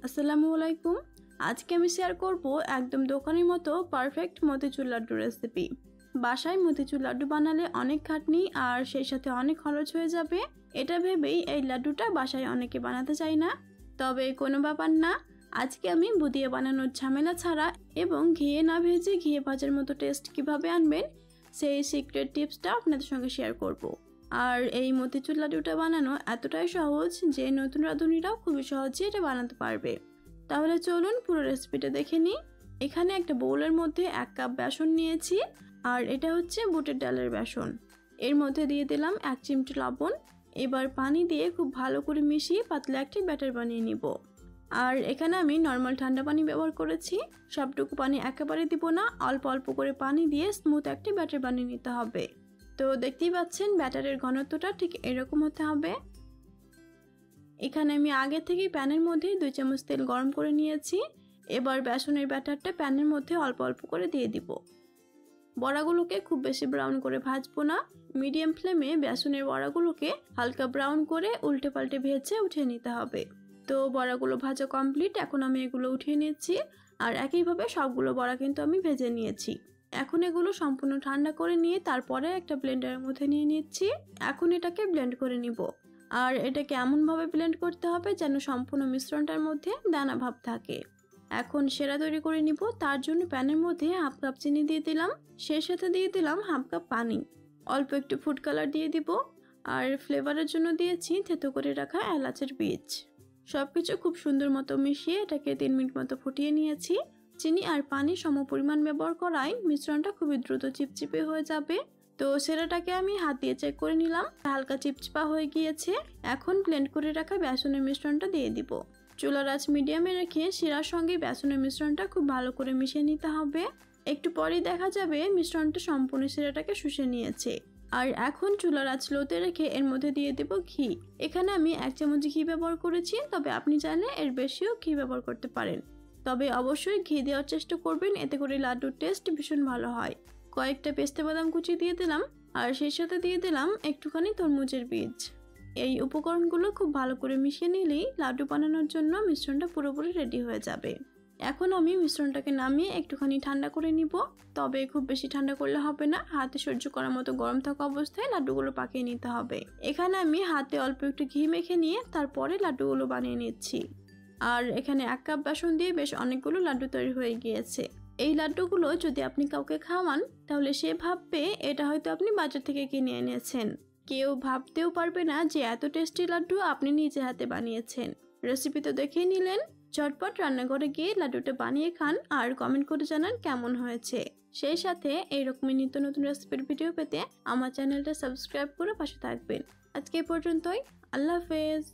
আসসালামু আলাইকুম। আজকে আমি শেয়ার করব একদম দোকানের মতো পারফেক্ট মতিচুর লাড্ডু রেসিপি। বাসায় মতিচুর লাড্ডু বানালে অনেক খাটনি আর সেই সাথে অনেক খরচ হয়ে যাবে। এটা ভেবেই এই লাড্ডুটা বাসায় অনেকে বানাতে চায় না। তবে কোনো ব্যাপার না, আজকে আমি বুদিয়ে বানানোর ঝামেলা ছাড়া এবং ঘিয়ে না ভেজে ঘিয়ে ভাজার মতো টেস্ট কিভাবে আনবেন সেই সিক্রেট টিপসটা আপনাদের সঙ্গে শেয়ার করব। আর এই মতিচুর লাড্ডুটা বানানো এতটাই সহজ যে নতুন রাঁধুনিরাও খুবই সহজে এটা বানাতে পারবে। তাহলে চলুন পুরো রেসিপিটা দেখে নিই। এখানে একটা বোলের মধ্যে 1 কাপ বেসন নিয়েছি আর এটা হচ্ছে বুটের ডালের বেসন। এর মধ্যে দিয়ে দিলাম 1 চিমটি লবণ। এবার পানি দিয়ে খুব ভালো করে মিশিয়ে পাতলা একটি ব্যাটার বানিয়ে নিব। আর এখানে আমি নর্মাল ঠান্ডা পানি ব্যবহার করেছি। সবটুকু পানি একেবারে দিব না, অল্প অল্প করে পানি দিয়ে স্মুথ একটি ব্যাটার বানিয়ে নিতে হবে। তো দেখতেই পাচ্ছেন ব্যাটারের ঘনত্বটা ঠিক এরকম হতে হবে। এখানে আমি আগে থেকেই প্যানের মধ্যে 2 চামচ তেল গরম করে নিয়েছি। এবার বেসনের ব্যাটারটা প্যানের মধ্যে অল্প অল্প করে দিয়ে দিব। বড়াগুলোকে খুব বেশি ব্রাউন করে ভাজবো না, মিডিয়াম ফ্লেমে বেসনের বড়াগুলোকে হালকা ব্রাউন করে উল্টে পাল্টে ভেজে উঠিয়ে নিতে হবে। তো বড়াগুলো ভাজা কমপ্লিট, এখন আমি এগুলো উঠিয়ে নিচ্ছি। আর একইভাবে সবগুলো বড়া কিন্তু আমি ভেজে নিয়েছি। এখন এগুলো সম্পূর্ণ ঠান্ডা করে নিয়ে তারপরে একটা ব্লেন্ডারের মধ্যে নিয়ে নিচ্ছি। এখন এটাকে ব্লেন্ড করে নিব। আর এটাকে এমনভাবে ব্লেন্ড করতে হবে যেন সম্পূর্ণ মিশ্রণটার মধ্যে দানা ভাব থাকে। এখন সেরা তৈরি করে নিব। তার জন্য প্যানের মধ্যে 1/2 কাপ চিনি দিয়ে দিলাম, সেই সাথে দিয়ে দিলাম 1/2 কাপ পানি, অল্প একটু ফুড কালার দিয়ে দিব। আর ফ্লেভারের জন্য দিয়েছি থেতো করে রাখা এলাচের বীজ। সবকিছু খুব সুন্দর মতো মিশিয়ে এটাকে 3 মিনিট মতো ফুটিয়ে নিয়েছি। চিনি আর পানি সম পরিমাণ ব্যবহার করায় মিশ্রণটা খুবই দ্রুত চিপচিপে হয়ে যাবে। তো সেরাটাকে আমি হাত দিয়ে চেক করে নিলাম, হালকা চিপচিপা হয়ে গিয়েছে। এখন ব্লেন্ড করে রাখা বেসনের মিশ্রণটা দিয়ে দিব। চুলার আঁচ মিডিয়ামে রেখে শিরার সঙ্গে বেসনের মিশ্রণটা খুব ভালো করে মিশিয়ে নিতে হবে। একটু পরেই দেখা যাবে মিশ্রণটা সম্পূর্ণ শিরাটাকে শুষে নিয়েছে। আর এখন চুলার আঁচ লোতে রেখে এর মধ্যে দিয়ে দেব ঘি। এখানে আমি 1 চামচ ঘি ব্যবহার করেছি, তবে আপনি চাইলে এর বেশিও ঘি ব্যবহার করতে পারেন। তবে অবশ্যই ঘি দেওয়ার চেষ্টা করবেন, এতে করে লাড্ডুর টেস্ট ভীষণ ভালো হয়। কয়েকটা পেস্তা বাদাম কুচি দিয়ে দিলাম আর সেই সাথে দিয়ে দিলাম একটুখানি তরমুজের বীজ। এই উপকরণগুলো খুব ভালো করে মিশিয়ে নিলেই লাড্ডু বানানোর জন্য মিশ্রণটা পুরোপুরি রেডি হয়ে যাবে। এখন আমি মিশ্রণটাকে নামিয়ে একটুখানি ঠান্ডা করে নিব। তবে খুব বেশি ঠান্ডা করলে হবে না, হাতে সহ্য করার মতো গরম থাকা অবস্থায় লাড্ডুগুলো পাকিয়ে নিতে হবে। এখানে আমি হাতে অল্প একটু ঘি মেখে নিয়ে তারপরে লাড্ডুগুলো বানিয়ে নিচ্ছি। আর এখানে 1 কাপ বেসন দিয়ে বেশ অনেকগুলো লাড্ডু তৈরি হয়ে গিয়েছে। এই লাড্ডুগুলো যদি আপনি কাউকে খাওয়ান তাহলে সে ভাববে এটা হয়তো আপনি বাজার থেকে কিনে এনেছেন। কেউ ভাবতেও পারবে না যে এত টেস্টি লাড্ডু আপনি নিজে হাতে বানিয়েছেন। রেসিপি তো দেখেই নিলেন, ঝটপট রান্নাঘরে গিয়ে লাড্ডুটা বানিয়ে খান আর কমেন্ট করে জানান কেমন হয়েছে। সেই সাথে এইরকমই নিত্য নতুন রেসিপির ভিডিও পেতে আমার চ্যানেলটা সাবস্ক্রাইব করে পাশে থাকবেন। আজকে এই পর্যন্তই, আল্লাহ হাফেজ।